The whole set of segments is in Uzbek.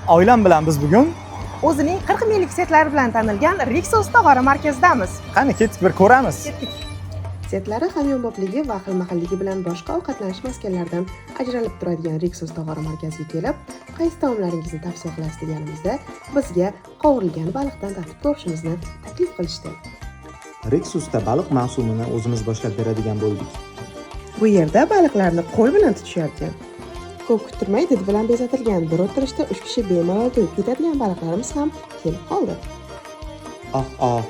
Oilam bilan biz bugun O'zining 40 minglik setlari bilan tanilgan Rixos tog'ora markazidamiz. qani ketib bir ko'ramiz. Ketdik. Setlari hamyonbopligi va xilma-xilligi bilan boshqa ovqatlanish maskanlaridan ajralib turadigan Rixos tog'ora markaziga kelib, qaysi taomlaringizni tavsiya qilasiz deganimizda bizga qovurilgan baliqdan tatib ko'rishimizni taklif qilishdi. Rixosda baliq mavsumini o'zimiz boshlab beradigan bo'ldik. Bu yerda baliqlarni qo'l bilan tutishyapti. Ko'p kuttirmay did bilan bezatilgan bir o'tirishda 3 kishi bemalol to'yib ketadigan baliqlarimiz ham kelib qoldi.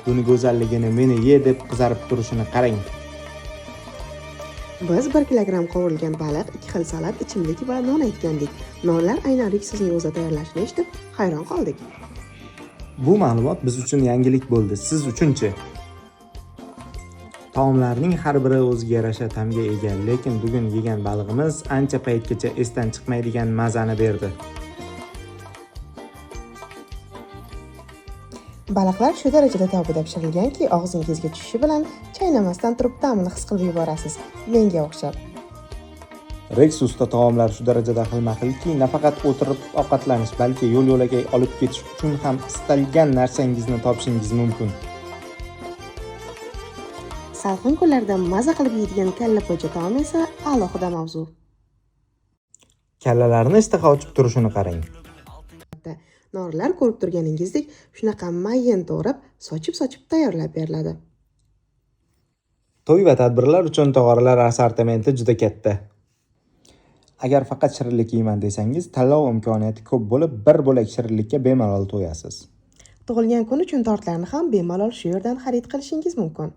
Buni go'zalligini meni ye deb qizarib turishini qarang. Biz 1 kilogramm qovurilgan baliq, 2 xil salat, ichimlik va non aytgandik. Nonlar aynan Rixosning o'zi tayyorlashini eshitib hayron qoldik. Bu ma'lumot biz uchun yangilik bo'ldi. Siz uchunchi? Taomlarning har biri o'ziga yarasha ta'mga ega, lekin bugun yegan balig'imiz ancha paytgacha esdan chiqmaydigan mazani berdi. Baliqlar shu darajada tobida pishirilganki, og'zingizga tushishi bilan chaynamasdan turib ta'mini his qilib yuborasiz. Menga o'xshab. Rixosda taomlar shu darajada xilma-xilki, nafaqat o'tirib ovqatlanish, balki yo'l-yo'lakay olib ketish uchun ham istalgan narsangizni topishingiz mumkin. Salqin kunlarda maza qilib yeydigan kalla po'cha taomi esa alohida mavzu. Kallalarni ishtaha ochib turishini qarang. Norilar ko'rib turganingizdek, shunaqa mayin to'g'rab, sochib tayyorlab beriladi. To'y va tadbirlar uchun tog'oralar assortimenti juda katta. Agar faqat shirinlik yeyman desangiz, tanlov imkoniyati ko'p bo'lib, bir bo'lak shirinlikka bemalol to'yasiz. Tug'ilgan kun uchun tortlarni ham bemalol shu yerdan xarid qilishingiz mumkin.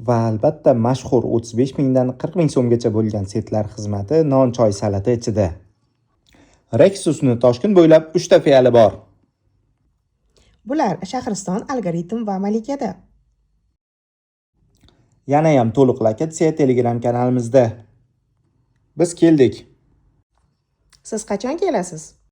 Va albatta mashhur 35 mingdan 40 ming so'mgacha bo'lgan setlar xizmati non, choy, salati ichida. Rixosni Toshkent bo'ylab 3 ta filiali bor. Bular Shahriston, Algoritm va Malikada. Yana ham to'liq lokatsiya Telegram kanalimizda. Biz keldik. Siz qachon kelasiz?